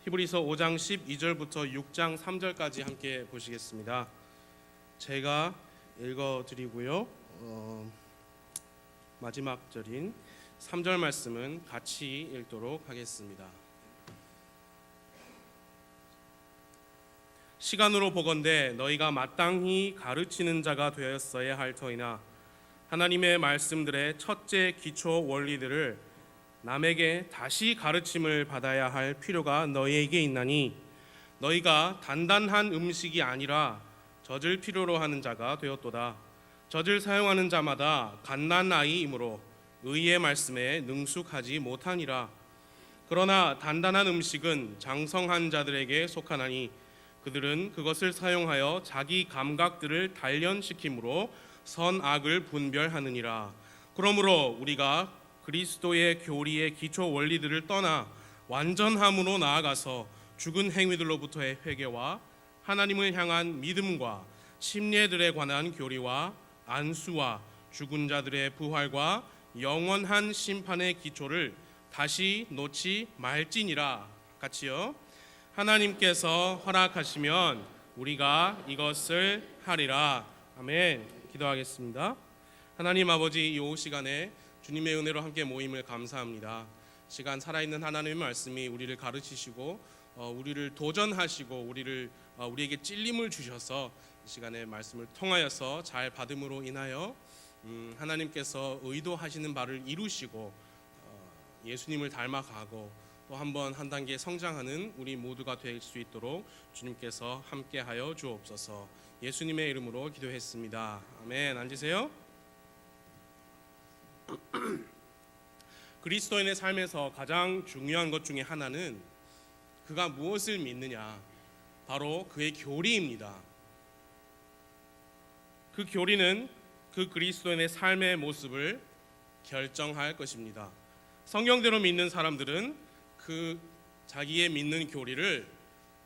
히브리서 5장 12절부터 6장 3절까지 함께 보시겠습니다. 제가 읽어드리고요. 마지막 절인 3절 말씀은 같이 읽도록 하겠습니다. 시간으로 보건대 너희가 마땅히 가르치는 자가 되었어야 할 터이나 하나님의 말씀들의 첫째 기초 원리들을 남에게 다시 가르침을 받아야 할 필요가 너희에게 있나니 너희가 단단한 음식이 아니라 젖을 필요로 하는 자가 되었도다. 젖을 사용하는 자마다 갓난아이이므로 의의 말씀에 능숙하지 못하니라. 그러나 단단한 음식은 장성한 자들에게 속하나니 그들은 그것을 사용하여 자기 감각들을 단련시킴으로 선악을 분별하느니라. 그러므로 우리가 그리스도의 교리의 기초 원리들을 떠나 완전함으로 나아가서 죽은 행위들로부터의 회개와 하나님을 향한 믿음과 심례들에 관한 교리와 안수와 죽은 자들의 부활과 영원한 심판의 기초를 다시 놓지 말지니라. 같이요. 하나님께서 허락하시면 우리가 이것을 하리라. 아멘. 기도하겠습니다. 하나님 아버지, 이 오후 시간에 주님의 은혜로 함께 모임을 감사합니다. 시간 살아있는 하나님의 말씀이 우리를 가르치시고 우리를 도전하시고 우리에게 찔림을 주셔서 이 시간에 말씀을 통하여서 잘 받음으로 인하여 하나님께서 의도하시는 바를 이루시고 예수님을 닮아가고 또 한 단계 성장하는 우리 모두가 될 수 있도록 주님께서 함께하여 주옵소서. 예수님의 이름으로 기도했습니다. 아멘. 앉으세요. 그리스도인의 삶에서 가장 중요한 것 중에 하나는 그가 무엇을 믿느냐, 바로 그의 교리입니다. 그 교리는 그 그리스도인의 삶의 모습을 결정할 것입니다. 성경대로 믿는 사람들은 그 자기의 믿는 교리를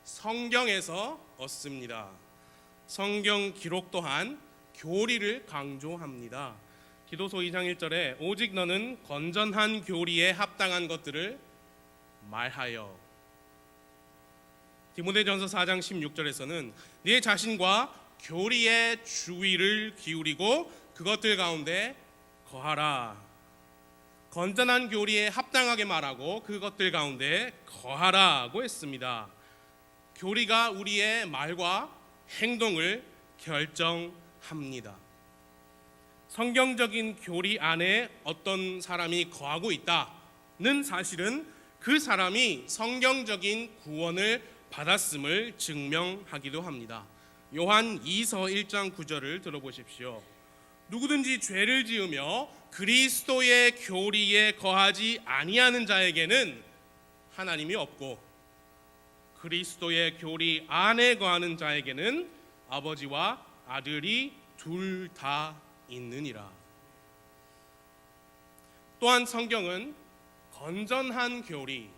성경에서 얻습니다. 성경 기록 또한 교리를 강조합니다. 디도서 2장 1절에 오직 너는 건전한 교리에 합당한 것들을 말하여. 디모데전서 4장 16절에서는 네 자신과 교리에 주의를 기울이고 그것들 가운데 거하라. 건전한 교리에 합당하게 말하고 그것들 가운데 거하라고 했습니다. 교리가 우리의 말과 행동을 결정합니다. 성경적인 교리 안에 어떤 사람이 거하고 있다는 사실은 그 사람이 성경적인 구원을 받았음을 증명하기도 합니다. 요한 2서 1장 9절을 들어보십시오. 누구든지 죄를 지으며 그리스도의 교리에 거하지 아니하는 자에게는 하나님이 없고 그리스도의 교리 안에 거하는 자에게는 아버지와 아들이 둘 다 있느니라. 또한 성경은 건전한 교리,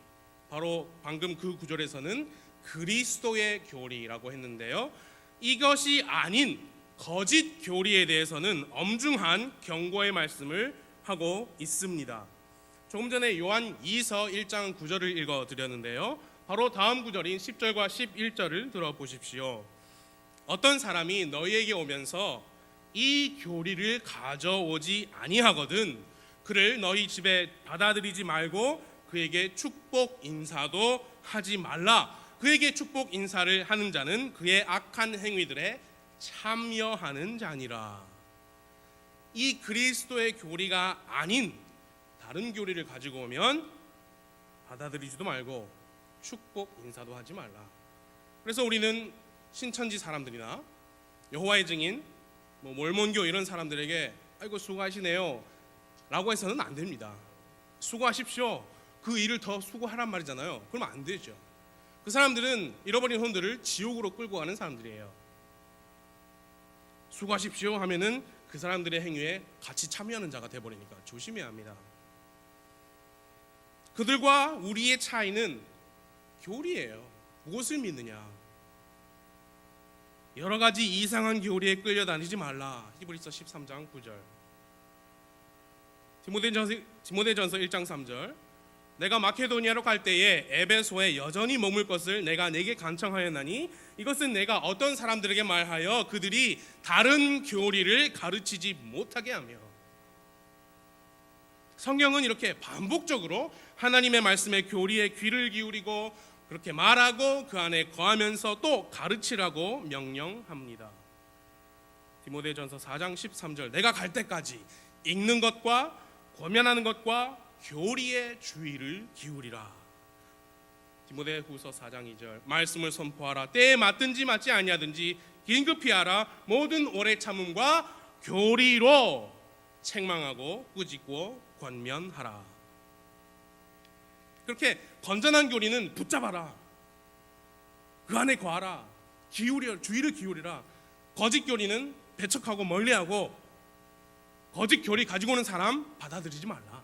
바로 방금 그 구절에서는 그리스도의 교리라고 했는데요, 이것이 아닌 거짓 교리에 대해서는 엄중한 경고의 말씀을 하고 있습니다. 조금 전에 요한 2서 1장 9절을 읽어드렸는데요, 바로 다음 구절인 10절과 11절을 들어보십시오. 어떤 사람이 너희에게 오면서 이 교리를 가져오지 아니하거든 그를 너희 집에 받아들이지 말고 그에게 축복 인사도 하지 말라. 그에게 축복 인사를 하는 자는 그의 악한 행위들에 참여하는 자니라. 이 그리스도의 교리가 아닌 다른 교리를 가지고 오면 받아들이지도 말고 축복 인사도 하지 말라. 그래서 우리는 신천지 사람들이나 여호와의 증인, 몰몬교 이런 사람들에게 아이고 수고하시네요 라고 해서는 안 됩니다. 수고하십시오. 그 일을 더 수고하란 말이잖아요. 그러면 안 되죠. 그 사람들은 잃어버린 혼들을 지옥으로 끌고 가는 사람들이에요. 수고하십시오 하면은 그 사람들의 행위에 같이 참여하는 자가 돼버리니까 조심해야 합니다. 그들과 우리의 차이는 교리예요. 무엇을 믿느냐. 여러 가지 이상한 교리에 끌려다니지 말라. 히브리서 13장 9절. 디모데전서 1장 3절. 내가 마케도니아로 갈 때에 에베소에 여전히 머물 것을 내가 네게 간청하였나니 이것은 내가 어떤 사람들에게 말하여 그들이 다른 교리를 가르치지 못하게 하며. 성경은 이렇게 반복적으로 하나님의 말씀의 교리에 귀를 기울이고 그렇게 말하고 그 안에 거하면서 또 가르치라고 명령합니다. 디모데전서 4장 13절, 내가 갈 때까지 읽는 것과 권면하는 것과 교리에 주의를 기울이라. 디모데후서 4장 2절, 말씀을 선포하라. 때에 맞든지 맞지 아니하든지 긴급히 하라. 모든 오래 참음과 교리로 책망하고 꾸짖고 권면하라. 그렇게 건전한 교리는 붙잡아라. 그 안에 거하라. 주의를 기울이라. 거짓 교리는 배척하고 멀리하고 거짓 교리 가지고 오는 사람 받아들이지 말라.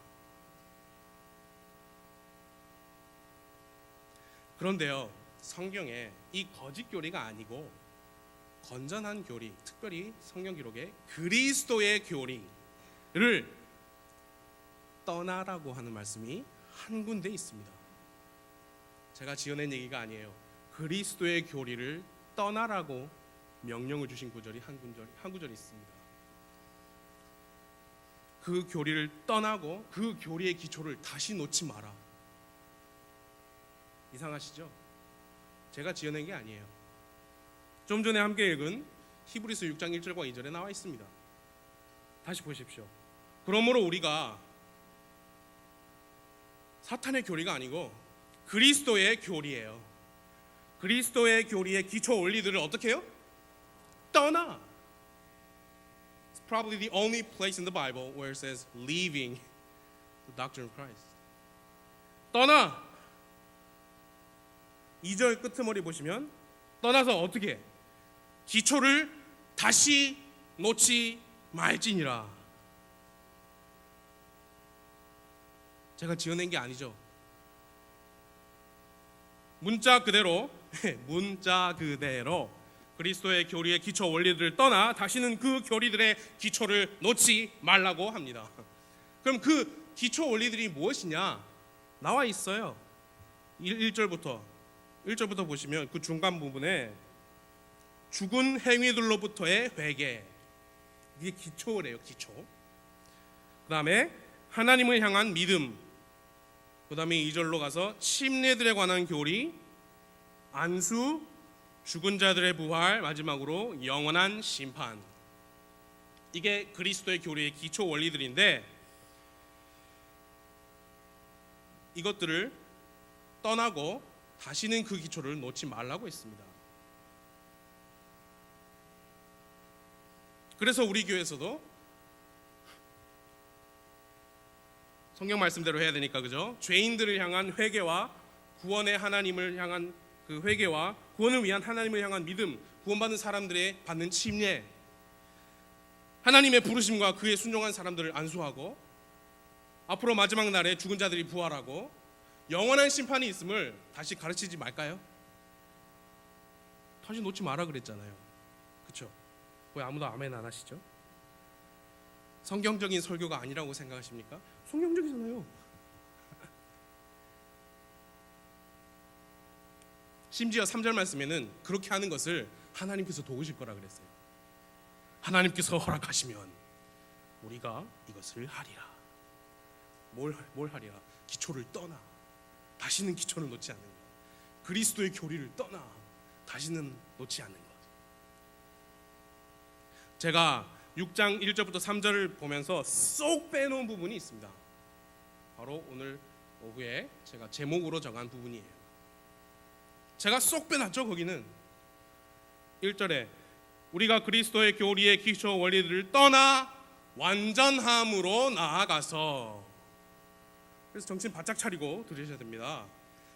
그런데요, 성경에 이 거짓 교리가 아니고 건전한 교리, 특별히 성경 기록에 그리스도의 교리를 떠나라고 하는 말씀이 한 군데 있습니다. 제가 지어낸 얘기가 아니에요. 그리스도의 교리를 떠나라고 명령을 주신 구절이 한 구절이 있습니다. 그 교리를 떠나고 그 교리의 기초를 다시 놓지 마라. 이상하시죠? 제가 지어낸 게 아니에요. 좀 전에 함께 읽은 히브리서 6장 1절과 2절에 나와 있습니다. 다시 보십시오. 그러므로 우리가 사탄의 교리가 아니고 그리스도의 교리예요. 그리스도의 교리의 기초 원리들을 어떻게 해요? 떠나. It's probably the only place in the Bible where it says leaving the doctrine of Christ. 떠나. 2절 끄트머리 보시면 떠나서 어떻게 해? 기초를 다시 놓지 말지니라. 제가 지어낸 게 아니죠. 문자 그대로 그리스도의 교리의 기초 원리들을 떠나 다시는 그 교리들의 기초를 놓지 말라고 합니다. 그럼 그 기초 원리들이 무엇이냐? 나와 있어요. 1절부터 보시면 그 중간 부분에 죽은 행위들로부터의 회개, 이게 기초래요. 기초. 그 다음에 하나님을 향한 믿음, 그 다음에 2절로 가서 침례들에 관한 교리, 안수, 죽은 자들의 부활, 마지막으로 영원한 심판. 이게 그리스도의 교리의 기초 원리들인데 이것들을 떠나고 다시는 그 기초를 놓지 말라고 했습니다. 그래서 우리 교회에서도 성경 말씀대로 해야 되니까, 그죠? 죄인들을 향한 회개와 구원의 하나님을 향한 그 회개와 구원을 위한 하나님을 향한 믿음, 구원받는 사람들의 받는 침례, 하나님의 부르심과 그의 순종한 사람들을 안수하고 앞으로 마지막 날에 죽은 자들이 부활하고 영원한 심판이 있음을 다시 가르치지 말까요? 다시 놓지 마라 그랬잖아요. 그렇죠? 왜 아무도 아멘 안 하시죠? 성경적인 설교가 아니라고 생각하십니까? 성경적이잖아요. 심지어 3절 말씀에는 그렇게 하는 것을 하나님께서 도우실 거라 그랬어요. 하나님께서 허락하시면 우리가 이것을 하리라. 뭘 하리라? 기초를 떠나 다시는 기초를 놓지 않는 것, 그리스도의 교리를 떠나 다시는 놓지 않는 것. 제가 6장 1절부터 3절을 보면서 쏙 빼놓은 부분이 있습니다. 바로 오늘 오후에 제가 제목으로 정한 부분이에요. 제가 쏙 빼놨죠. 거기는 1절에 우리가 그리스도의 교리의 기초 원리들을 떠나 완전함으로 나아가서, 그래서 정신 바짝 차리고 들으셔야 됩니다.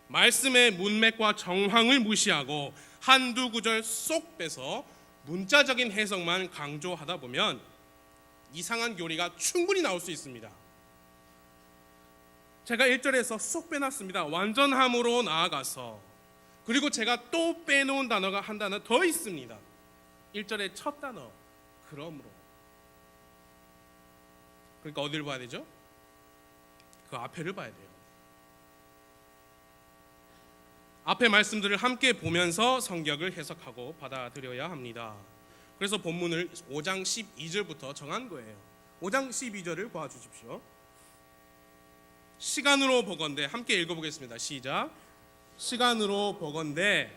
말씀의 문맥과 정황을 무시하고 한두 구절 쏙 빼서 문자적인 해석만 강조하다 보면 이상한 교리가 충분히 나올 수 있습니다. 제가 1절에서 쏙 빼놨습니다. 완전함으로 나아가서. 그리고 제가 또 빼놓은 단어가 한 단어 더 있습니다. 1절의 첫 단어, 그러므로. 그러니까 어디를 봐야 되죠? 그 앞에를 봐야 돼요. 앞에 말씀들을 함께 보면서 성경을 해석하고 받아들여야 합니다. 그래서 본문을 5장 12절부터 정한 거예요. 5장 12절을 보아주십시오. 시간으로 보건대, 함께 읽어보겠습니다. 시작. 시간으로 보건대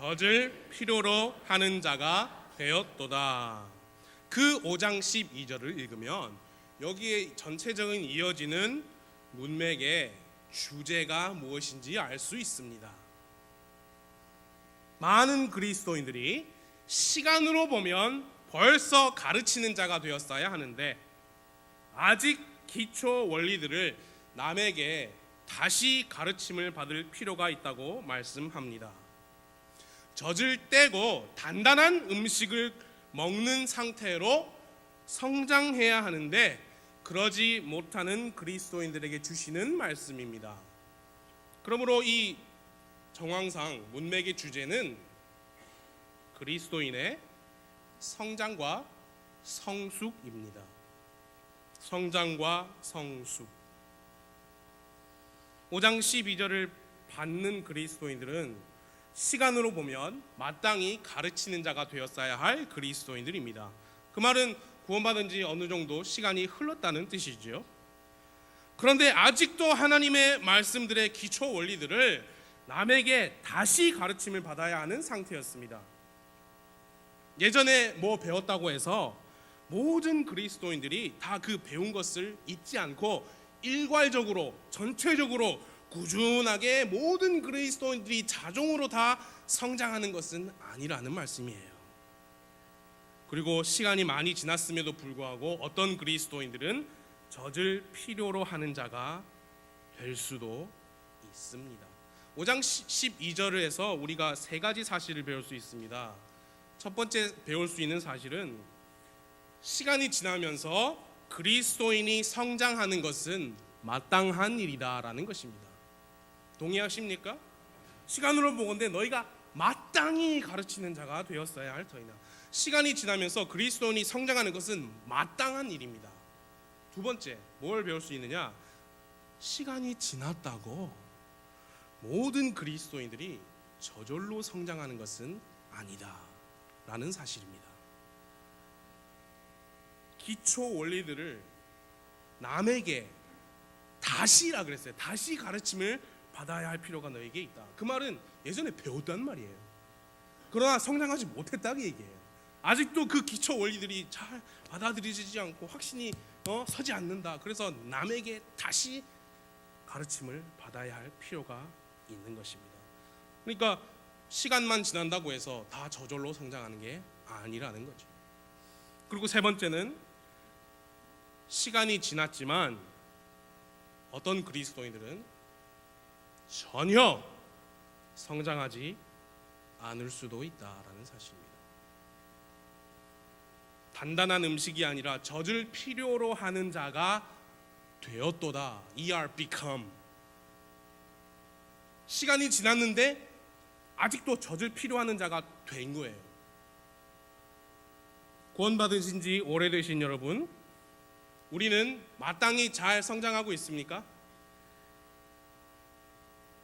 젖을 필요로 하는 자가 되었도다. 그 5장 12절을 읽으면 여기에 전체적인 이어지는 문맥의 주제가 무엇인지 알 수 있습니다. 많은 그리스도인들이 시간으로 보면 벌써 가르치는 자가 되었어야 하는데 아직 기초 원리들을 남에게 다시 가르침을 받을 필요가 있다고 말씀합니다. 젖을 떼고 단단한 음식을 먹는 상태로 성장해야 하는데 그러지 못하는 그리스도인들에게 주시는 말씀입니다. 그러므로 이 정황상 문맥의 주제는 그리스도인의 성장과 성숙입니다. 성장과 성숙. 5장 12절을 받는 그리스도인들은 시간으로 보면 마땅히 가르치는 자가 되었어야 할 그리스도인들입니다. 그 말은 구원받은 지 어느 정도 시간이 흘렀다는 뜻이죠. 그런데 아직도 하나님의 말씀들의 기초 원리들을 남에게 다시 가르침을 받아야 하는 상태였습니다. 예전에 뭐 배웠다고 해서 모든 그리스도인들이 다 그 배운 것을 잊지 않고 일괄적으로 전체적으로 꾸준하게 모든 그리스도인들이 자동으로 다 성장하는 것은 아니라는 말씀이에요. 그리고 시간이 많이 지났음에도 불구하고 어떤 그리스도인들은 젖을 필요로 하는 자가 될 수도 있습니다. 5장 12절을 해서 우리가 세 가지 사실을 배울 수 있습니다. 첫 번째 배울 수 있는 사실은 시간이 지나면서 그리스도인이 성장하는 것은 마땅한 일이다라는 것입니다. 동의하십니까? 시간으로 보건대 너희가 마땅히 가르치는 자가 되었어야 할 터이나. 시간이 지나면서 그리스도인이 성장하는 것은 마땅한 일입니다. 두 번째, 뭘 배울 수 있느냐? 시간이 지났다고 모든 그리스도인들이 저절로 성장하는 것은 아니다 라는 사실입니다. 기초 원리들을 남에게 다시라 그랬어요. 다시 가르침을 받아야 할 필요가 너에게 있다. 그 말은 예전에 배웠단 말이에요. 그러나 성장하지 못했다는 얘기예요. 아직도 그 기초 원리들이 잘 받아들여지지 않고 확신이 서지 않는다. 그래서 남에게 다시 가르침을 받아야 할 필요가 있는 것입니다. 그러니까 시간만 지난다고 해서 다 저절로 성장하는 게 아니라는 거죠. 그리고 세 번째는 시간이 지났지만 어떤 그리스도인들은 전혀 성장하지 않을 수도 있다라는 사실입니다. 단단한 음식이 아니라 젖을 필요로 하는 자가 되었도다. become. 시간이 지났는데 아직도 젖을 필요하는 자가 된 거예요. 구원받으신 지 오래되신 여러분, 우리는 마땅히 잘 성장하고 있습니까?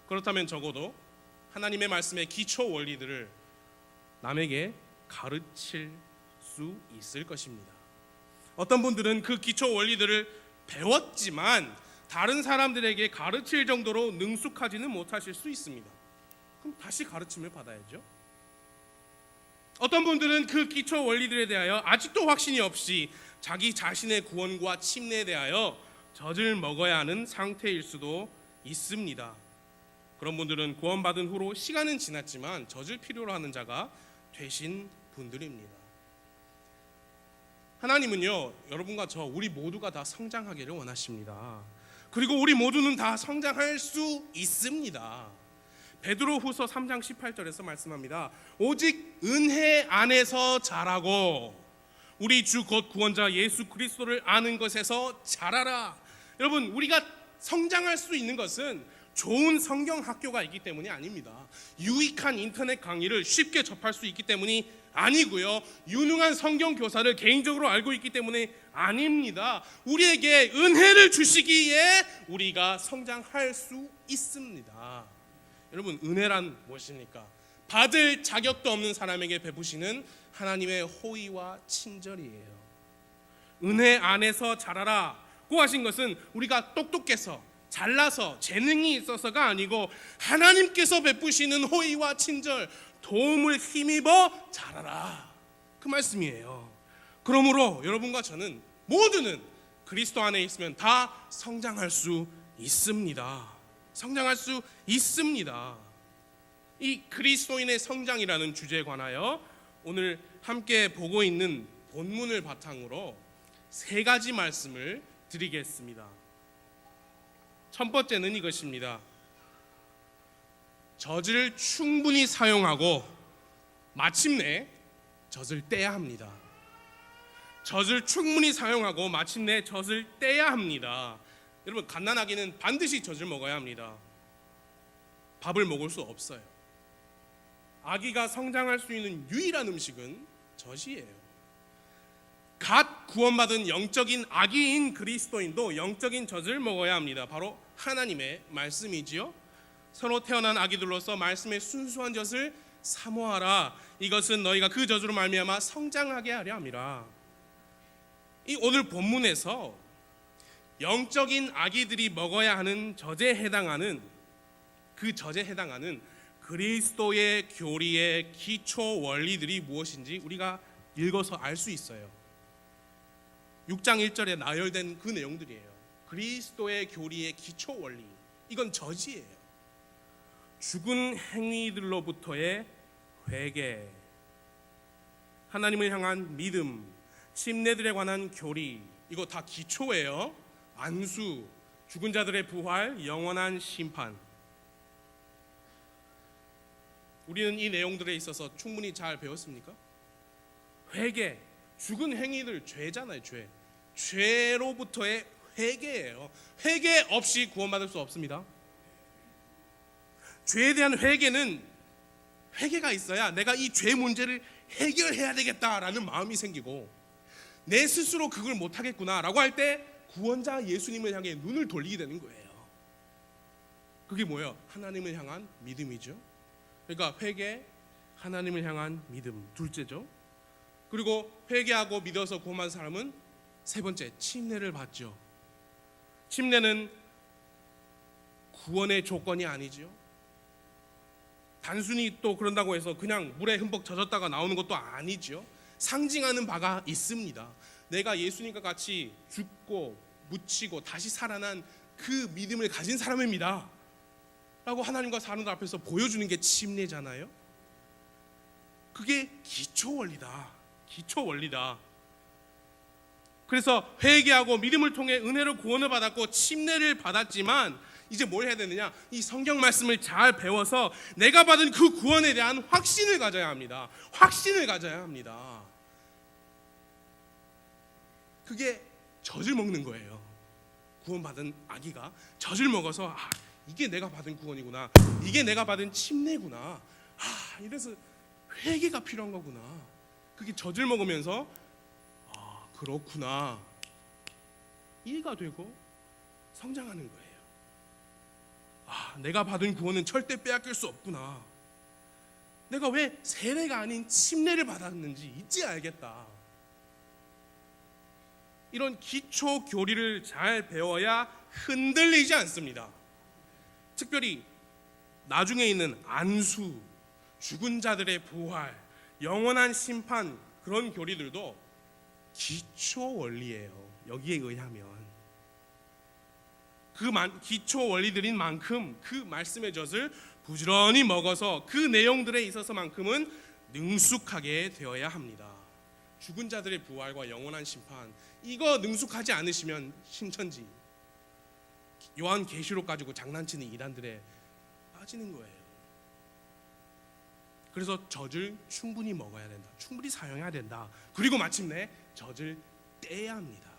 그렇다면 적어도 하나님의 말씀의 기초 원리들을 남에게 가르칠 수 있을 것입니다. 어떤 분들은 그 기초 원리들을 배웠지만 다른 사람들에게 가르칠 정도로 능숙하지는 못하실 수 있습니다. 그럼 다시 가르침을 받아야죠. 어떤 분들은 그 기초 원리들에 대하여 아직도 확신이 없이 자기 자신의 구원과 침례에 대하여 젖을 먹어야 하는 상태일 수도 있습니다. 그런 분들은 구원받은 후로 시간은 지났지만 젖을 필요로 하는 자가 되신 분들입니다. 하나님은요, 여러분과 저 우리 모두가 다 성장하기를 원하십니다. 그리고 우리 모두는 다 성장할 수 있습니다. 베드로후서 3장 18절에서 말씀합니다. 오직 은혜 안에서 자라고 우리 주 곧 구원자 예수 그리스도를 아는 것에서 자라라. 여러분, 우리가 성장할 수 있는 것은 좋은 성경 학교가 있기 때문이 아닙니다. 유익한 인터넷 강의를 쉽게 접할 수 있기 때문이 아니고요. 유능한 성경 교사를 개인적으로 알고 있기 때문에 아닙니다. 우리에게 은혜를 주시기에 우리가 성장할 수 있습니다. 여러분, 은혜란 무엇입니까? 받을 자격도 없는 사람에게 베푸시는 하나님의 호의와 친절이에요. 은혜 안에서 자라라고 하신 것은 우리가 똑똑해서 잘나서 재능이 있어서가 아니고 하나님께서 베푸시는 호의와 친절, 도움을 힘입어 자라라, 그 말씀이에요. 그러므로 여러분과 저는 모두는 그리스도 안에 있으면 다 성장할 수 있습니다. 성장할 수 있습니다. 이 그리스도인의 성장이라는 주제에 관하여 오늘 함께 보고 있는 본문을 바탕으로 세 가지 말씀을 드리겠습니다. 첫 번째는 이것입니다. 젖을 충분히 사용하고 마침내 젖을 떼야 합니다. 젖을 충분히 사용하고 마침내 젖을 떼야 합니다. 여러분, 갓난아기는 반드시 젖을 먹어야 합니다. 밥을 먹을 수 없어요. 아기가 성장할 수 있는 유일한 음식은 젖이에요. 갓 구원받은 영적인 아기인 그리스도인도 영적인 젖을 먹어야 합니다. 바로 하나님의 말씀이지요. 새로 태어난 아기들로서 말씀의 순수한 젖을 사모하라. 이것은 너희가 그 젖으로 말미암아 성장하게 하려 함이라. 이 오늘 본문에서 영적인 아기들이 먹어야 하는 젖에 해당하는, 그 젖에 해당하는 그리스도의 교리의 기초 원리들이 무엇인지 우리가 읽어서 알 수 있어요. 6장 1절에 나열된 그 내용들이에요. 그리스도의 교리의 기초 원리, 이건 젖이에요. 죽은 행위들로부터의 회개, 하나님을 향한 믿음, 침례들에 관한 교리, 이거 다 기초예요. 안수, 죽은 자들의 부활, 영원한 심판. 우리는 이 내용들에 있어서 충분히 잘 배웠습니까? 회개, 죽은 행위들, 죄잖아요. 죄로부터의 회개예요. 회개 없이 구원받을 수 없습니다. 죄에 대한 회개는 회개가 있어야 내가 이 죄 문제를 해결해야 되겠다라는 마음이 생기고, 내 스스로 그걸 못하겠구나라고 할 때 구원자 예수님을 향해 눈을 돌리게 되는 거예요. 그게 뭐예요? 하나님을 향한 믿음이죠. 그러니까 회개, 하나님을 향한 믿음, 둘째죠. 그리고 회개하고 믿어서 구원받은 사람은 세 번째, 침례를 받죠. 침례는 구원의 조건이 아니죠. 단순히 또 그런다고 해서 그냥 물에 흠뻑 젖었다가 나오는 것도 아니죠. 상징하는 바가 있습니다. 내가 예수님과 같이 죽고 묻히고 다시 살아난 그 믿음을 가진 사람입니다 라고 하나님과 사람들 앞에서 보여주는 게 침례잖아요. 그게 기초 원리다. 기초 원리다. 그래서 회개하고 믿음을 통해 은혜로 구원을 받았고 침례를 받았지만 이제 뭘 해야 되느냐? 이 성경 말씀을 잘 배워서 내가 받은 그 구원에 대한 확신을 가져야 합니다. 확신을 가져야 합니다. 그게 젖을 먹는 거예요. 구원받은 아기가 젖을 먹어서 이게 내가 받은 구원이구나, 이게 내가 받은 침례구나, 이래서 회개가 필요한 거구나. 그게 젖을 먹으면서 그렇구나, 이해가 되고 성장하는 거예요. 내가 받은 구원은 절대 빼앗길 수 없구나. 내가 왜 세례가 아닌 침례를 받았는지 이제 알겠다. 이런 기초 교리를 잘 배워야 흔들리지 않습니다. 특별히 나중에 있는 안수, 죽은 자들의 부활, 영원한 심판, 그런 교리들도 기초 원리예요. 여기에 의하면 그 기초 원리들인 만큼 그 말씀의 젖을 부지런히 먹어서 그 내용들에 있어서만큼은 능숙하게 되어야 합니다. 죽은 자들의 부활과 영원한 심판, 이거 능숙하지 않으시면 신천지, 요한계시록 가지고 장난치는 이단들에 빠지는 거예요. 그래서 젖을 충분히 먹어야 된다. 충분히 사용해야 된다. 그리고 마침내 젖을 떼야 합니다.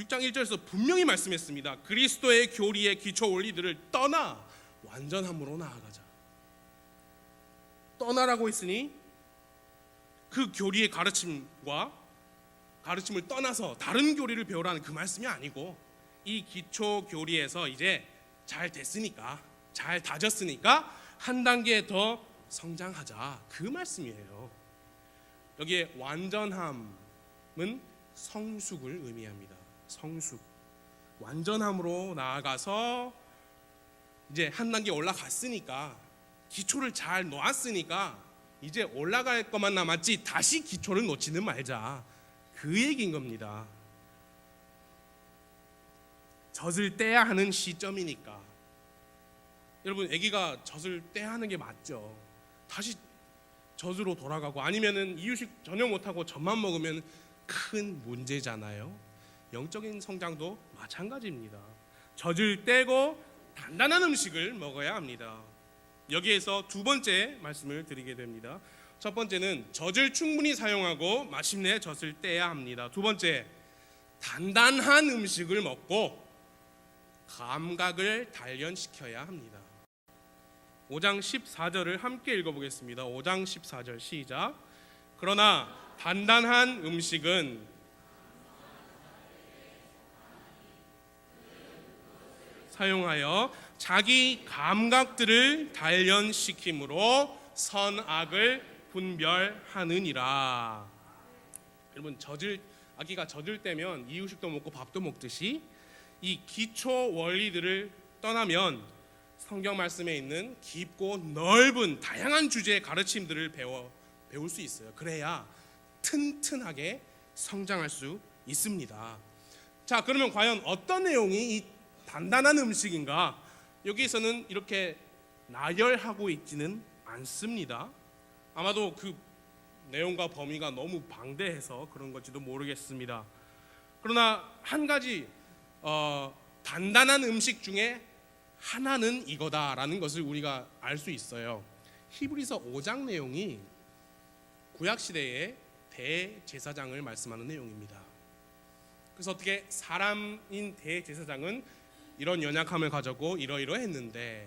6장 1절에서 분명히 말씀했습니다. 그리스도의 교리의 기초 원리들을 떠나 완전함으로 나아가자. 떠나라고 했으니 그 교리의 가르침을 떠나서 다른 교리를 배우라는 그 말씀이 아니고, 이 기초 교리에서 이제 잘 됐으니까, 잘 다졌으니까 한 단계 더 성장하자, 그 말씀이에요. 여기에 완전함은 성숙을 의미합니다. 성숙, 완전함으로 나아가서 이제 한 단계 올라갔으니까, 기초를 잘 놓았으니까 이제 올라갈 것만 남았지 다시 기초를 놓지는 말자, 그 얘기인 겁니다. 젖을 떼야 하는 시점이니까. 여러분, 아기가 젖을 떼야 하는 게 맞죠. 다시 젖으로 돌아가고, 아니면은 이유식 전혀 못하고 젖만 먹으면 큰 문제잖아요. 영적인 성장도 마찬가지입니다. 젖을 떼고 단단한 음식을 먹어야 합니다. 여기에서 두 번째 말씀을 드리게 됩니다. 첫 번째는 젖을 충분히 사용하고 마침내 젖을 떼야 합니다. 두 번째, 단단한 음식을 먹고 감각을 단련시켜야 합니다. 5장 14절을 함께 읽어보겠습니다. 5장 14절 시작. 그러나 단단한 음식은 사용하여 자기 감각들을 단련시킴으로 선악을 분별하느니라. 여러분, 아기가 젖을 떼면 이유식도 먹고 밥도 먹듯이 이 기초 원리들을 떠나면 성경 말씀에 있는 깊고 넓은 다양한 주제의 가르침들을 배울 수 있어요. 그래야 튼튼하게 성장할 수 있습니다. 자, 그러면 과연 어떤 내용이 이 단단한 음식인가? 여기에서는 이렇게 나열하고 있지는 않습니다. 아마도 그 내용과 범위가 너무 방대해서 그런 건지도 모르겠습니다. 그러나 한 가지 단단한 음식 중에 하나는 이거다라는 것을 우리가 알 수 있어요. 히브리서 5장 내용이 구약시대의 대제사장을 말씀하는 내용입니다. 그래서 어떻게 사람인 대제사장은 이런 연약함을 가졌고 이러이러했는데,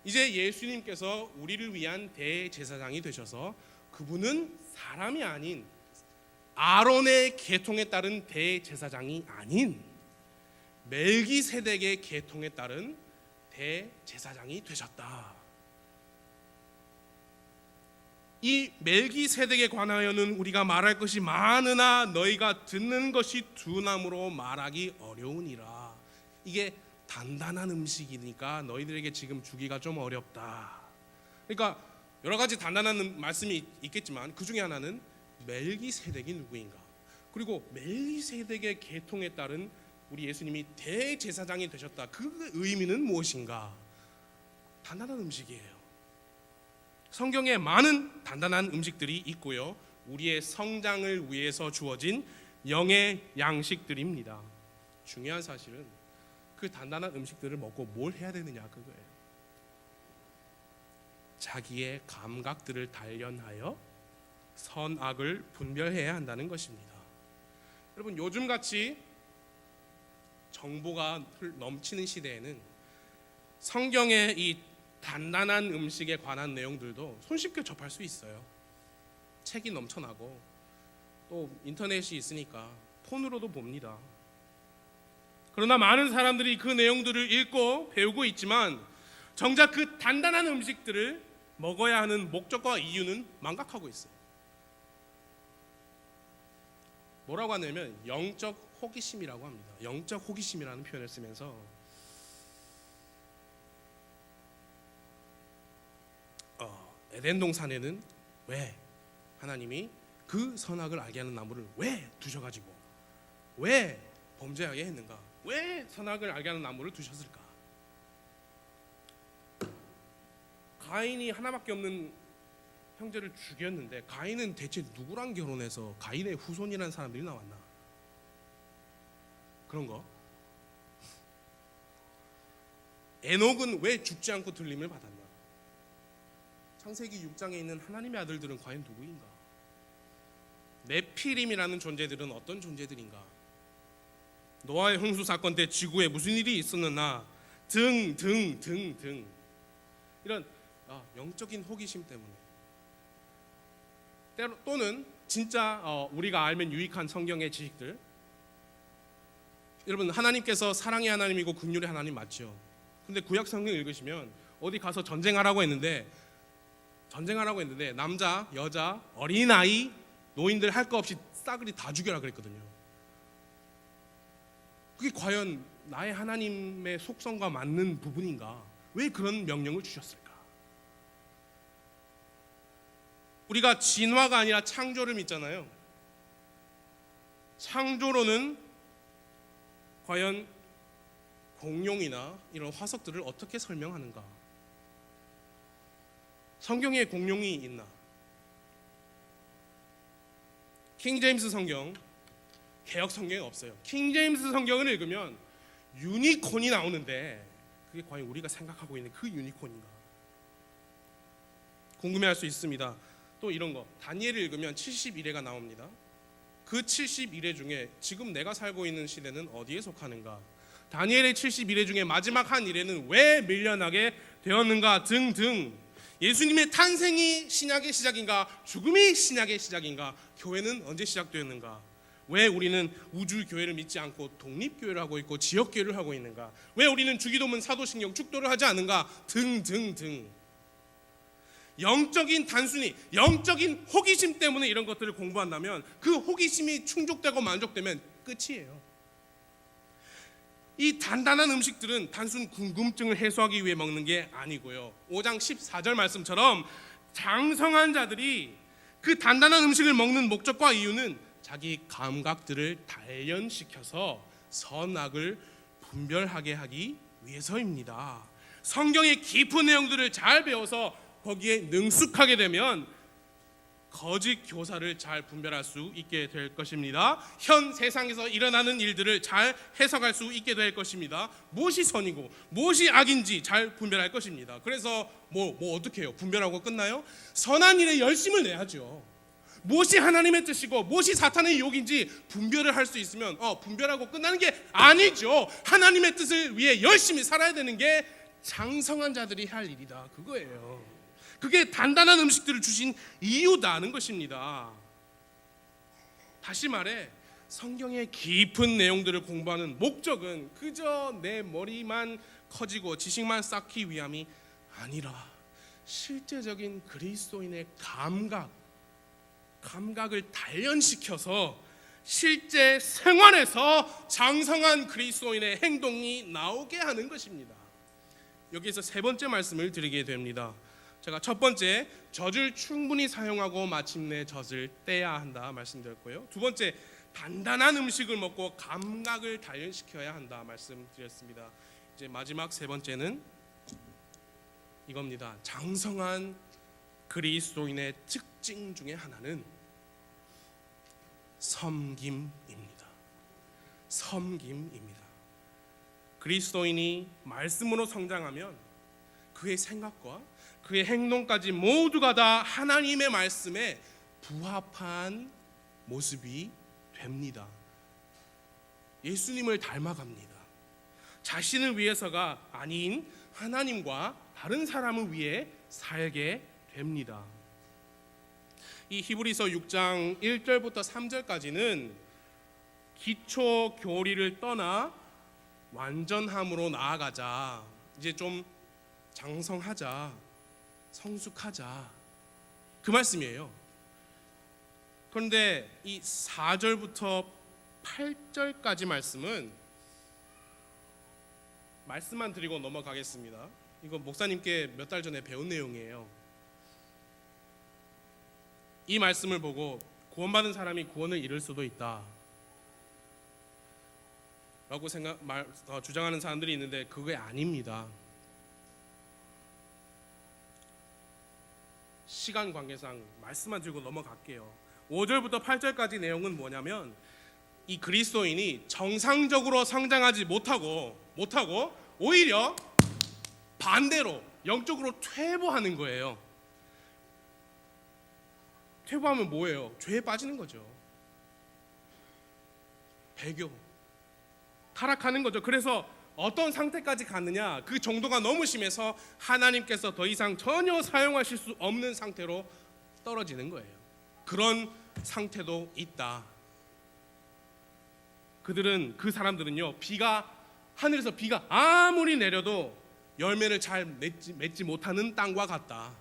이제 예수님께서 우리를 위한 대제사장이 되셔서 그분은 사람이 아닌 아론의 계통에 따른 대제사장이 아닌 멜기세덱의 계통에 따른 대제사장이 되셨다. 이 멜기세덱에 관하여는 우리가 말할 것이 많으나 너희가 듣는 것이 둔함으로 말하기 어려우니라. 이게 단단한 음식이니까 너희들에게 지금 주기가 좀 어렵다. 그러니까 여러 가지 단단한 말씀이 있겠지만 그 중에 하나는 멜기세덱이 누구인가, 그리고 멜기세덱의 계통에 따른 우리 예수님이 대제사장이 되셨다. 그 의미는 무엇인가? 단단한 음식이에요. 성경에 많은 단단한 음식들이 있고요, 우리의 성장을 위해서 주어진 영의 양식들입니다. 중요한 사실은 그 단단한 음식들을 먹고 뭘 해야 되느냐, 그거예요. 자기의 감각들을 단련하여 선악을 분별해야 한다는 것입니다. 여러분, 요즘같이 정보가 넘치는 시대에는 성경의 이 단단한 음식에 관한 내용들도 손쉽게 접할 수 있어요. 책이 넘쳐나고 또 인터넷이 있으니까 폰으로도 봅니다. 그러나 많은 사람들이 그 내용들을 읽고 배우고 있지만 정작 그 단단한 음식들을 먹어야 하는 목적과 이유는 망각하고 있어요. 뭐라고 하냐면 영적 호기심이라고 합니다. 영적 호기심이라는 표현을 쓰면서 에덴 동산에는 왜 하나님이 그 선악을 알게 하는 나무를 왜 두셔가지고 왜 범죄하게 했는가? 왜 선악을 알게 하는 나무를 두셨을까? 가인이 하나밖에 없는 형제를 죽였는데 가인은 대체 누구랑 결혼해서 가인의 후손이라는 사람들이 나왔나? 그런 거. 에녹은 왜 죽지 않고 들림을 받았나? 창세기 6장에 있는 하나님의 아들들은 과연 누구인가? 네피림이라는 존재들은 어떤 존재들인가? 노아의 홍수 사건 때 지구에 무슨 일이 있었느냐 등등등등 이런 영적인 호기심 때문에 또는 진짜 우리가 알면 유익한 성경의 지식들. 여러분, 하나님께서 사랑의 하나님이고 긍휼의 하나님 맞죠? 근데 구약 성경 읽으시면 어디 가서 전쟁하라고 했는데 남자, 여자, 어린아이, 노인들 할 거 없이 싸그리 다 죽여라 그랬거든요. 그게 과연 나의 하나님의 속성과 맞는 부분인가? 왜 그런 명령을 주셨을까? 우리가 진화가 아니라 창조를 믿잖아요. 창조로는 과연 공룡이나 이런 화석들을 어떻게 설명하는가? 성경에 공룡이 있나? 킹제임스 성경, 개역 성경에 없어요. 킹제임스 성경을 읽으면 유니콘이 나오는데 그게 과연 우리가 생각하고 있는 그 유니콘인가? 궁금해할 수 있습니다. 또 이런 거, 다니엘을 읽으면 70일해가 나옵니다. 그 70일해 중에 지금 내가 살고 있는 시대는 어디에 속하는가? 다니엘의 70일해 중에 마지막 한 일에는 왜 밀려나게 되었는가 등등. 예수님의 탄생이 신약의 시작인가? 죽음이 신약의 시작인가? 교회는 언제 시작되었는가? 왜 우리는 우주교회를 믿지 않고 독립교회를 하고 있고 지역교회를 하고 있는가? 왜 우리는 주기도문, 사도신경, 축도를 하지 않는가? 등등등. 단순히 영적인 호기심 때문에 이런 것들을 공부한다면 그 호기심이 충족되고 만족되면 끝이에요. 이 단단한 음식들은 단순 궁금증을 해소하기 위해 먹는 게 아니고요. 5장 14절 말씀처럼 장성한 자들이 그 단단한 음식을 먹는 목적과 이유는 자기 감각들을 단련시켜서 선악을 분별하게 하기 위해서입니다. 성경의 깊은 내용들을 잘 배워서 거기에 능숙하게 되면 거짓 교사를 잘 분별할 수 있게 될 것입니다. 현 세상에서 일어나는 일들을 잘 해석할 수 있게 될 것입니다. 무엇이 선이고 무엇이 악인지 잘 분별할 것입니다. 그래서 뭐 어떻게 해요? 분별하고 끝나요? 선한 일에 열심을 내야죠. 무엇이 하나님의 뜻이고 무엇이 사탄의 유혹인지 분별을 할 수 있으면 분별하고 끝나는 게 아니죠. 하나님의 뜻을 위해 열심히 살아야 되는 게 장성한 자들이 할 일이다. 그거예요. 그게 단단한 음식들을 주신 이유다는 것입니다. 다시 말해 성경의 깊은 내용들을 공부하는 목적은 그저 내 머리만 커지고 지식만 쌓기 위함이 아니라 실제적인 그리스도인의 감각을 단련시켜서 실제 생활에서 장성한 그리스도인의 행동이 나오게 하는 것입니다. 여기에서 세 번째 말씀을 드리게 됩니다. 제가 첫 번째, 젖을 충분히 사용하고 마침내 젖을 떼야 한다 말씀드렸고요. 두 번째, 단단한 음식을 먹고 감각을 단련시켜야 한다 말씀드렸습니다. 이제 마지막 세 번째는 이겁니다. 장성한 그리스도인의 특징 중에 하나는 섬김입니다. 섬김입니다. 그리스도인이 말씀으로 성장하면 그의 생각과 그의 행동까지 모두가 다 하나님의 말씀에 부합한 모습이 됩니다. 예수님을 닮아갑니다. 자신을 위해서가 아닌 하나님과 다른 사람을 위해 살게 됩니다. 이 히브리서 6장 1절부터 3절까지는 기초 교리를 떠나 완전함으로 나아가자, 이제 좀 장성하자, 성숙하자, 그 말씀이에요. 그런데 이 4절부터 8절까지 말씀만 드리고 넘어가겠습니다. 이거 목사님께 몇 달 전에 배운 내용이에요. 이 말씀을 보고 구원받은 사람이 구원을 잃을 수도 있다 라고 주장하는 사람들이 있는데 그게 아닙니다. 시간 관계상 말씀만 들고 넘어갈게요. 5절부터 8절까지 내용은 뭐냐면 이 그리스도인이 정상적으로 성장하지 못하고 오히려 반대로 영적으로 퇴보하는 거예요. 퇴보하면 뭐예요? 죄에 빠지는 거죠. 배교, 타락하는 거죠. 그래서 어떤 상태까지 갔느냐, 그 정도가 너무 심해서 하나님께서 더 이상 전혀 사용하실 수 없는 상태로 떨어지는 거예요. 그런 상태도 있다. 그 사람들은요, 하늘에서 비가 아무리 내려도 열매를 잘 맺지 못하는 땅과 같다.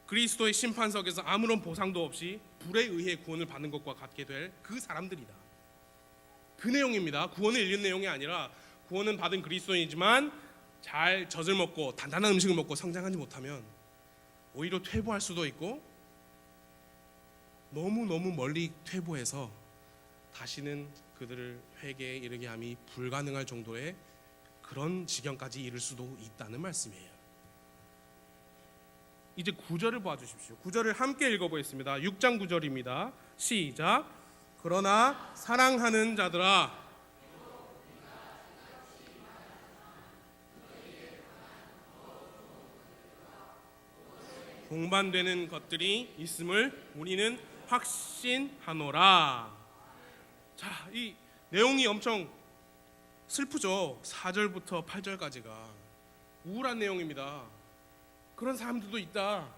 그리스도의 심판석에서 아무런 보상도 없이 불에 의해 구원을 받는 것과 같게 될 그 사람들이다. 그 내용입니다. 구원을 잃는 내용이 아니라, 구원은 받은 그리스도인이지만 잘 젖을 먹고 단단한 음식을 먹고 성장하지 못하면 오히려 퇴보할 수도 있고, 너무너무 멀리 퇴보해서 다시는 그들을 회개에 이르게 함이 불가능할 정도의 그런 지경까지 이를 수도 있다는 말씀이에요. 이제 9절을 봐주십시오. 9절을 함께 읽어보겠습니다. 6장 9절입니다. 시작. 그러나 사랑하는 자들아, 동반되는 것들이 있음을 우리는 확신하노라. 자, 이 내용이 엄청 슬프죠. 4절부터 8절까지가 우울한 내용입니다. 그런 사람들도 있다.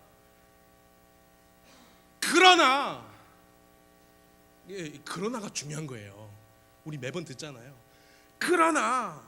그러나가 중요한 거예요. 우리 매번 듣잖아요. 그러나,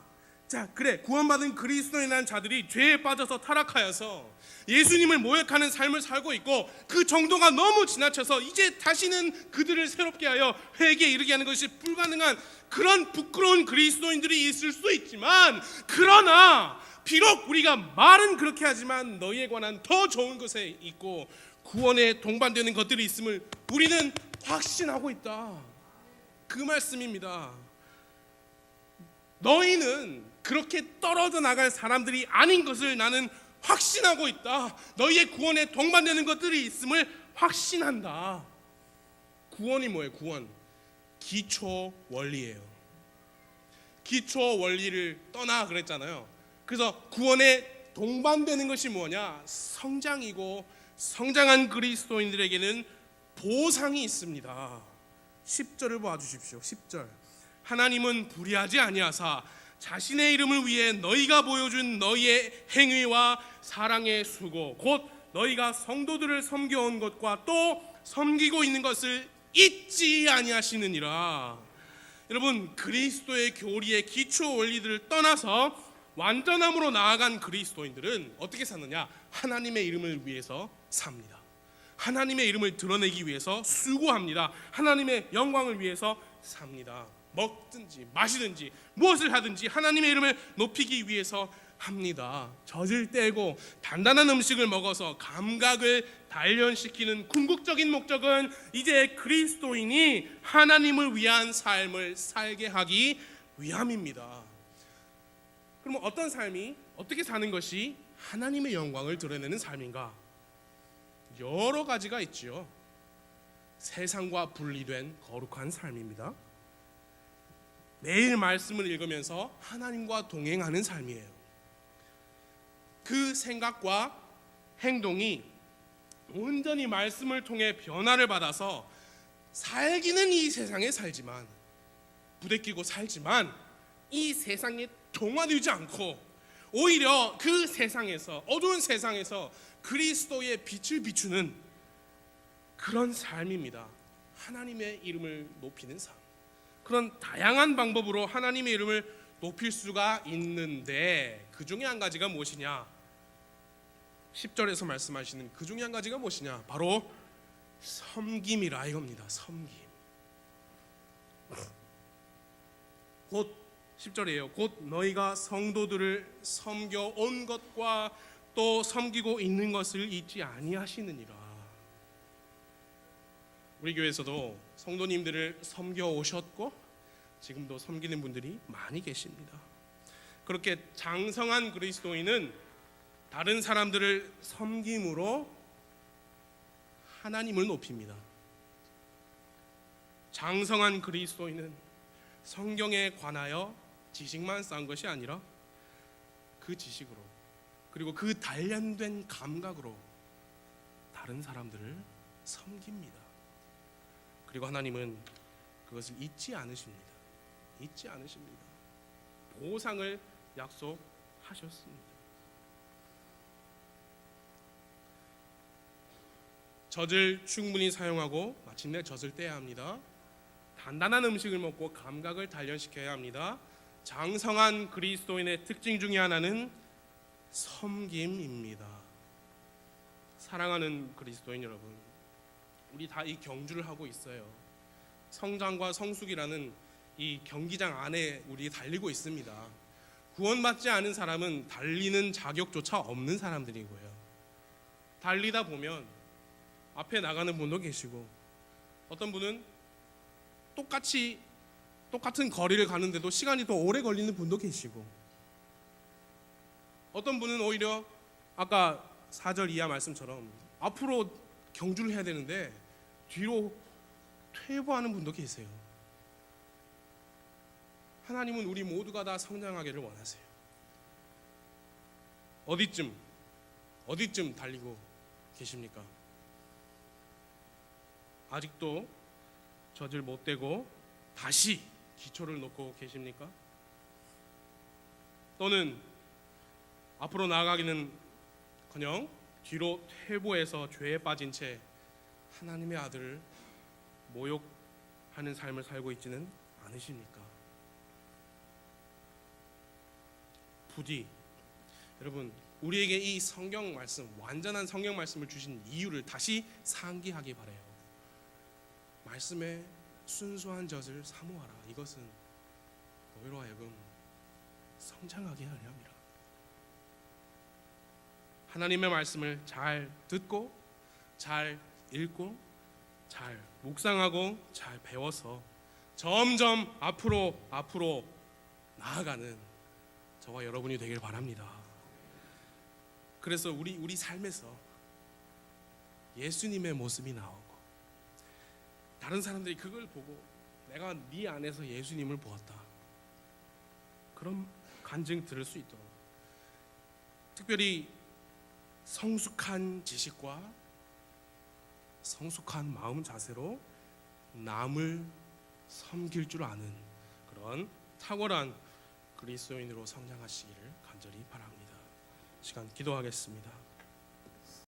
자, 그래, 구원받은 그리스도인이라는 자들이 죄에 빠져서 타락하여서 예수님을 모욕하는 삶을 살고 있고, 그 정도가 너무 지나쳐서 이제 다시는 그들을 새롭게 하여 회개에 이르게 하는 것이 불가능한 그런 부끄러운 그리스도인들이 있을 수 있지만, 그러나 비록 우리가 말은 그렇게 하지만 너희에 관한 더 좋은 것에 있고 구원에 동반되는 것들이 있음을 우리는 확신하고 있다. 그 말씀입니다. 너희는 그렇게 떨어져 나갈 사람들이 아닌 것을 나는 확신하고 있다. 너희의 구원에 동반되는 것들이 있음을 확신한다. 구원이 뭐예요? 구원, 기초 원리예요. 기초 원리를 떠나 그랬잖아요. 그래서 구원에 동반되는 것이 뭐냐? 성장이고, 성장한 그리스도인들에게는 보상이 있습니다. 10절을 봐주십시오. 10절. 하나님은 불의하지 아니하사 자신의 이름을 위해 너희가 보여준 너희의 행위와 사랑의 수고, 곧 너희가 성도들을 섬겨온 것과 또 섬기고 있는 것을 잊지 아니하시느니라. 여러분, 그리스도의 교리의 기초 원리들을 떠나서 완전함으로 나아간 그리스도인들은 어떻게 사느냐? 하나님의 이름을 위해서 삽니다. 하나님의 이름을 드러내기 위해서 수고합니다. 하나님의 영광을 위해서 삽니다. 먹든지 마시든지 무엇을 하든지 하나님의 이름을 높이기 위해서 합니다. 젖을 떼고 단단한 음식을 먹어서 감각을 단련시키는 궁극적인 목적은 이제 그리스도인이 하나님을 위한 삶을 살게 하기 위함입니다. 그럼 어떤 삶이, 어떻게 사는 것이 하나님의 영광을 드러내는 삶인가? 여러 가지가 있지요. 세상과 분리된 거룩한 삶입니다. 매일 말씀을 읽으면서 하나님과 동행하는 삶이에요. 그 생각과 행동이 온전히 말씀을 통해 변화를 받아서 살기는 이 세상에 살지만, 부대끼고 살지만 이 세상에 동화되지 않고 오히려 그 세상에서, 어두운 세상에서 그리스도의 빛을 비추는 그런 삶입니다. 하나님의 이름을 높이는 삶. 그런 다양한 방법으로 하나님의 이름을 높일 수가 있는데, 그 중에 한 가지가 무엇이냐? 10절에서 말씀하시는 그 중에 한 가지가 무엇이냐? 바로 섬김이라 이겁니다. 섬김. 곧 10절이에요. 곧 너희가 성도들을 섬겨온 것과 또 섬기고 있는 것을 잊지 아니하시느니라. 우리 교회에서도 성도님들을 섬겨 오셨고 지금도 섬기는 분들이 많이 계십니다. 그렇게 장성한 그리스도인은 다른 사람들을 섬김으로 하나님을 높입니다. 장성한 그리스도인은 성경에 관하여 지식만 쌓은 것이 아니라 그 지식으로, 그리고 그 단련된 감각으로 다른 사람들을 섬깁니다. 그리고 하나님은 그것을 잊지 않으십니다. 잊지 않으십니다. 보상을 약속하셨습니다. 젖을 충분히 사용하고 마침내 젖을 떼야 합니다. 단단한 음식을 먹고 감각을 단련시켜야 합니다. 장성한 그리스도인의 특징 중에 하나는 섬김입니다. 사랑하는 그리스도인 여러분, 우리 다 이 경주를 하고 있어요. 성장과 성숙이라는 이 경기장 안에 우리 달리고 있습니다. 구원받지 않은 사람은 달리는 자격조차 없는 사람들이고요. 달리다 보면 앞에 나가는 분도 계시고, 어떤 분은 똑같은 거리를 가는데도 시간이 더 오래 걸리는 분도 계시고, 어떤 분은 오히려 아까 4절 이하 말씀처럼 앞으로 경주를 해야 되는데 뒤로 퇴보하는 분도 계세요. 하나님은 우리 모두가 다 성장하기를 원하세요. 어디쯤 달리고 계십니까? 아직도 젖을 못 떼고 다시 기초를 놓고 계십니까? 또는 앞으로 나아가기는커녕 뒤로 퇴보해서 죄에 빠진 채 하나님의 아들을 모욕하는 삶을 살고 있지는 않으십니까? 부디 여러분, 우리에게 이 성경 말씀, 완전한 성경 말씀을 주신 이유를 다시 상기하기 바라요. 말씀에 순수한 젖을 사모하라. 이것은 너희로 하여금 성장하게 하려 함이라. 하나님의 말씀을 잘 듣고 잘 읽고 잘 묵상하고 잘 배워서 점점 앞으로 나아가는 저와 여러분이 되길 바랍니다. 그래서 우리 삶에서 예수님의 모습이 나오고 다른 사람들이 그걸 보고 내가 네 안에서 예수님을 보았다, 그런 간증 들을 수 있도록, 특별히 성숙한 지식과 성숙한 마음 자세로 남을 섬길 줄 아는 그런 탁월한 그리스도인으로 성장하시기를 간절히 바랍니다. 시간 기도하겠습니다.